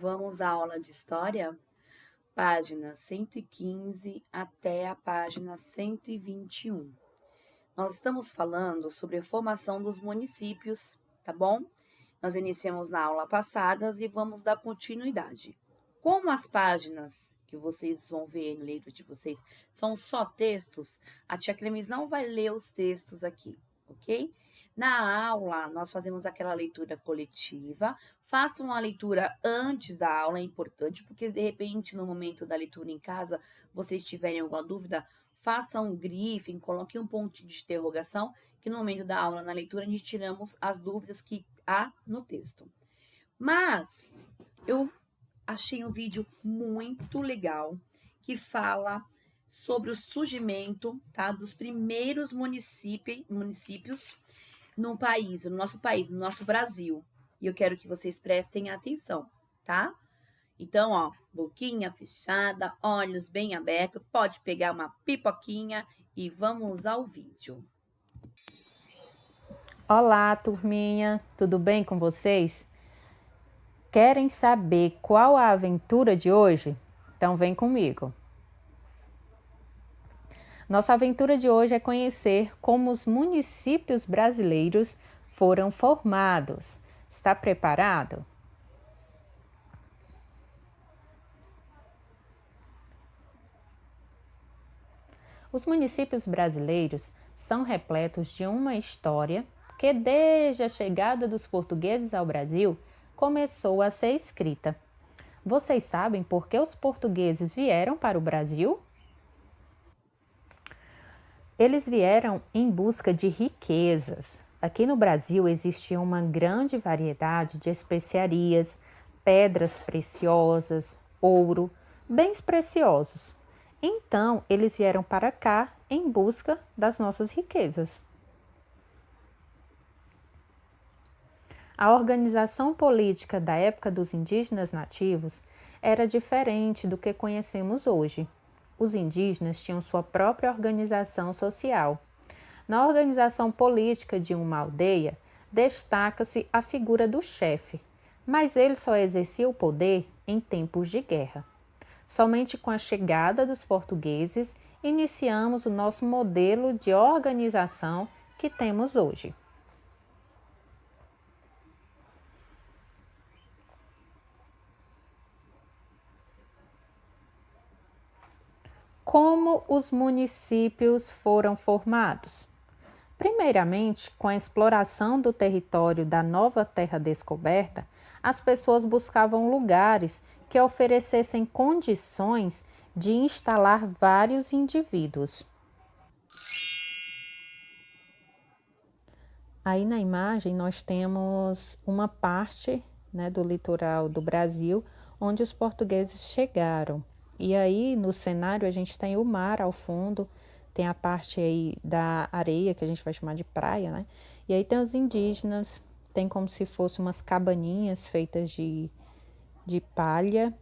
Vamos à aula de história, página 115 até a página 121. Nós estamos falando sobre a formação dos municípios, tá bom? Nós iniciamos na aula passada e vamos dar continuidade. Como as páginas que vocês vão ver no livro de vocês são só textos, a tia Clemis não vai ler os textos aqui, ok? Na aula, nós fazemos aquela leitura coletiva. Façam a leitura antes da aula, é importante, porque de repente, no momento da leitura em casa, vocês tiverem alguma dúvida, façam um grife, coloquem um ponto de interrogação, que no momento da aula, na leitura, a gente tiramos as dúvidas que há no texto. Mas eu achei um vídeo muito legal que fala sobre o surgimento, tá, dos primeiros municípios no país, no nosso Brasil. E eu quero que vocês prestem atenção, tá? Então, ó, boquinha fechada, olhos bem abertos, pode pegar uma pipoquinha e vamos ao vídeo. Olá, turminha, tudo bem com vocês? Querem saber qual a aventura de hoje? Então vem comigo. Nossa aventura de hoje é conhecer como os municípios brasileiros foram formados. Está preparado? Os municípios brasileiros são repletos de uma história que, desde a chegada dos portugueses ao Brasil, começou a ser escrita. Vocês sabem por que os portugueses vieram para o Brasil? Eles vieram em busca de riquezas. Aqui no Brasil existia uma grande variedade de especiarias, pedras preciosas, ouro, bens preciosos. Então, eles vieram para cá em busca das nossas riquezas. A organização política da época dos indígenas nativos era diferente do que conhecemos hoje. Os indígenas tinham sua própria organização social. Na organização política de uma aldeia, destaca-se a figura do chefe, mas ele só exercia o poder em tempos de guerra. Somente com a chegada dos portugueses, iniciamos o nosso modelo de organização que temos hoje. Como os municípios foram formados? Primeiramente, com a exploração do território da nova terra descoberta, as pessoas buscavam lugares que oferecessem condições de instalar vários indivíduos. Aí na imagem nós temos uma parte, né, do litoral do Brasil onde os portugueses chegaram. E aí no cenário a gente tem o mar ao fundo, tem a parte aí da areia que a gente vai chamar de praia, né? E aí tem os indígenas, tem como se fossem umas cabaninhas feitas de palha,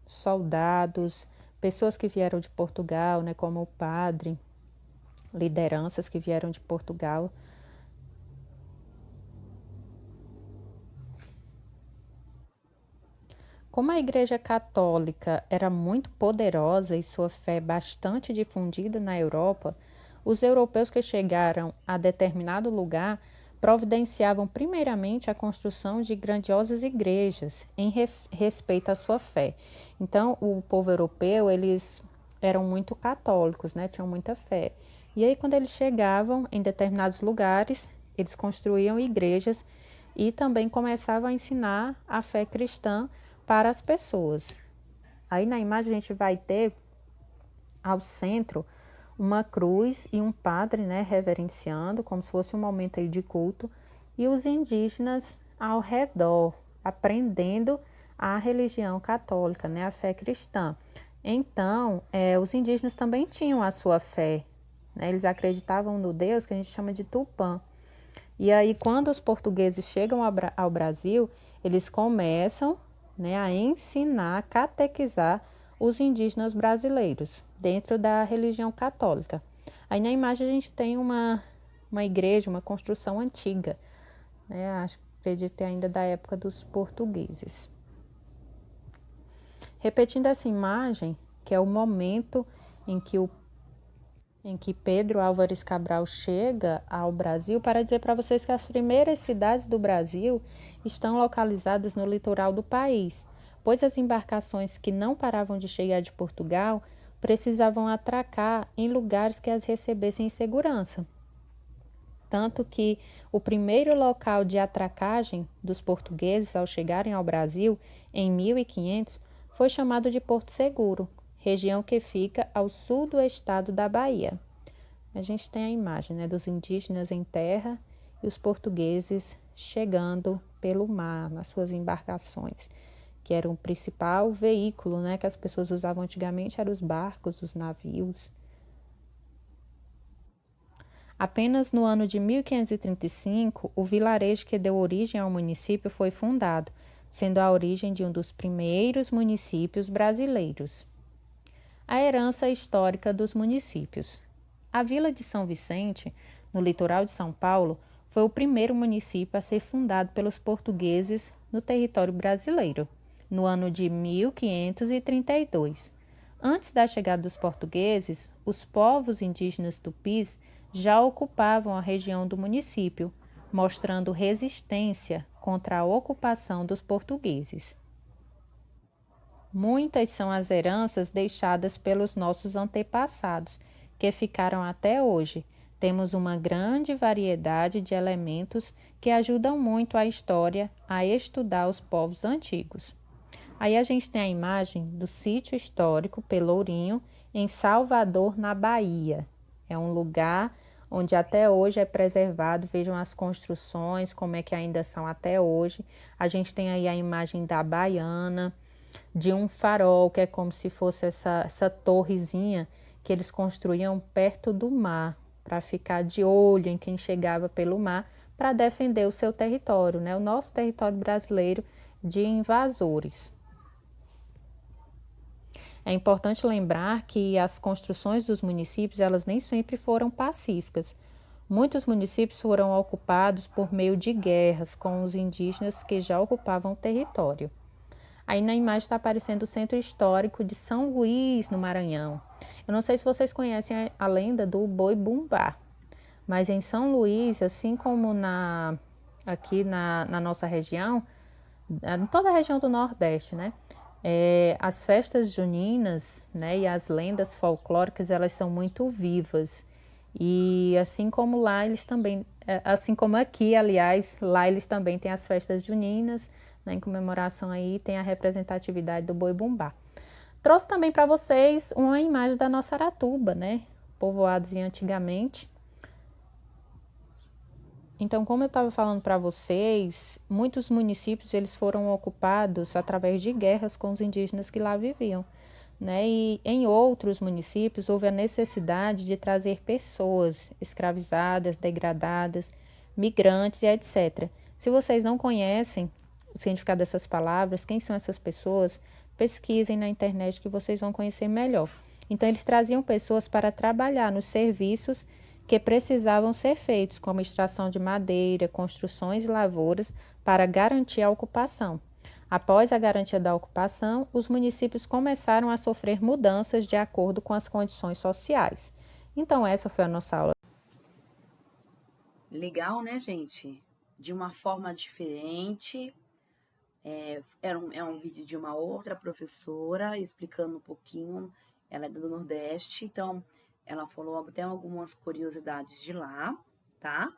soldados, pessoas que vieram de Portugal, né, como o padre, lideranças que vieram de Portugal. Como a Igreja Católica era muito poderosa e sua fé bastante difundida na Europa, os europeus que chegaram a determinado lugar providenciavam primeiramente a construção de grandiosas igrejas em respeito à sua fé. Então, o povo europeu, eles eram muito católicos, né? Tinham muita fé. E aí, quando eles chegavam em determinados lugares, eles construíam igrejas e também começavam a ensinar a fé cristã para as pessoas. Aí na imagem a gente vai ter ao centro uma cruz e um padre, né, reverenciando, como se fosse um momento aí de culto, e os indígenas ao redor, aprendendo a religião católica, né, a fé cristã. Então, os indígenas também tinham a sua fé, né, eles acreditavam no Deus que a gente chama de Tupã. E aí, quando os portugueses chegam ao Brasil, eles começam, né, a ensinar, a catequizar os indígenas brasileiros dentro da religião católica. Aí na imagem a gente tem uma igreja, uma construção antiga, né, acredito ainda da época dos portugueses. Repetindo essa imagem, que é o momento em que Pedro Álvares Cabral chega ao Brasil, para dizer para vocês que as primeiras cidades do Brasil estão localizadas no litoral do país, pois as embarcações que não paravam de chegar de Portugal precisavam atracar em lugares que as recebessem em segurança. Tanto que o primeiro local de atracagem dos portugueses ao chegarem ao Brasil, em 1500, foi chamado de Porto Seguro, região que fica ao sul do estado da Bahia. A gente tem a imagem, né, dos indígenas em terra e os portugueses chegando pelo mar nas suas embarcações, que era o principal veículo, né, que as pessoas usavam antigamente, eram os barcos, os navios. Apenas no ano de 1535, o vilarejo que deu origem ao município foi fundado, sendo a origem de um dos primeiros municípios brasileiros. A herança histórica dos municípios. A Vila de São Vicente, no litoral de São Paulo, foi o primeiro município a ser fundado pelos portugueses no território brasileiro, no ano de 1532. Antes da chegada dos portugueses, os povos indígenas tupis já ocupavam a região do município, mostrando resistência contra a ocupação dos portugueses. Muitas são as heranças deixadas pelos nossos antepassados, que ficaram até hoje. Temos uma grande variedade de elementos que ajudam muito a história a estudar os povos antigos. Aí a gente tem a imagem do sítio histórico Pelourinho, em Salvador, na Bahia. É um lugar onde até hoje é preservado, vejam as construções, como é que ainda são até hoje. A gente tem aí a imagem da baiana, de um farol, que é como se fosse essa torrezinha que eles construíam perto do mar, para ficar de olho em quem chegava pelo mar, para defender o seu território, né? O nosso território brasileiro de invasores. É importante lembrar que as construções dos municípios, elas nem sempre foram pacíficas. Muitos municípios foram ocupados por meio de guerras com os indígenas que já ocupavam o território. Aí na imagem está aparecendo o Centro Histórico de São Luís, no Maranhão. Eu não sei se vocês conhecem a lenda do Boi-Bumbá, mas em São Luís, assim como aqui na nossa região, em toda a região do Nordeste, né? As festas juninas, né, e as lendas folclóricas, elas são muito vivas. E assim como lá, eles também, assim como aqui, aliás, lá eles também têm as festas juninas, né, em comemoração aí tem a representatividade do Boi-Bumbá. Trouxe também para vocês uma imagem da nossa Aratuba, né, povoados antigamente. Então, como eu estava falando para vocês, muitos municípios eles foram ocupados através de guerras com os indígenas que lá viviam, né? E em outros municípios houve a necessidade de trazer pessoas escravizadas, degradadas, migrantes e etc. Se vocês não conhecem o significado dessas palavras, quem são essas pessoas, pesquisem na internet que vocês vão conhecer melhor. Então, eles traziam pessoas para trabalhar nos serviços que precisavam ser feitos, como extração de madeira, construções e lavouras, para garantir a ocupação. Após a garantia da ocupação, os municípios começaram a sofrer mudanças de acordo com as condições sociais. Então, essa foi a nossa aula. Legal, né, gente? De uma forma diferente. É um vídeo de uma outra professora explicando um pouquinho. Ela é do Nordeste, então ela falou até algumas curiosidades de lá, tá?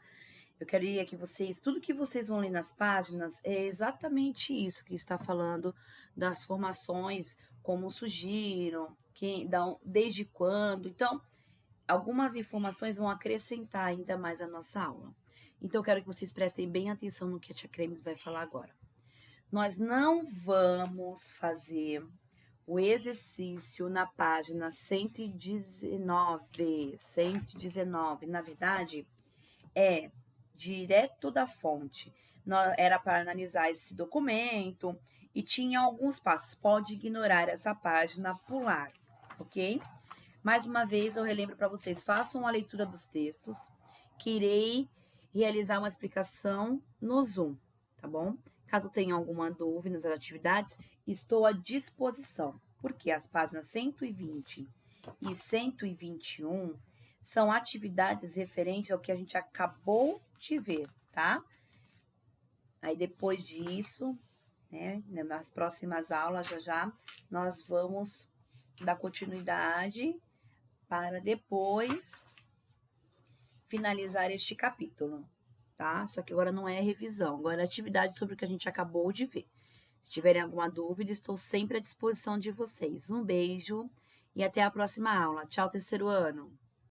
Eu queria que vocês, tudo que vocês vão ler nas páginas é exatamente isso que está falando das formações, como surgiram, desde quando. Então, algumas informações vão acrescentar ainda mais a nossa aula. Então, eu quero que vocês prestem bem atenção no que a tia Cremes vai falar agora. Nós não vamos fazer o exercício na página 119. 119, na verdade, é direto da fonte. Era para analisar esse documento e tinha alguns passos. Pode ignorar essa página, pular, ok? Mais uma vez, eu relembro para vocês, façam a leitura dos textos, que irei realizar uma explicação no Zoom, tá bom? Caso tenham alguma dúvida nas atividades, estou à disposição, porque as páginas 120 e 121 são atividades referentes ao que a gente acabou de ver, tá? Aí depois disso, né, nas próximas aulas já nós vamos dar continuidade para depois finalizar este capítulo, tá? Só que agora não é revisão, agora é atividade sobre o que a gente acabou de ver. Se tiverem alguma dúvida, estou sempre à disposição de vocês. Um beijo e até a próxima aula. Tchau, terceiro ano!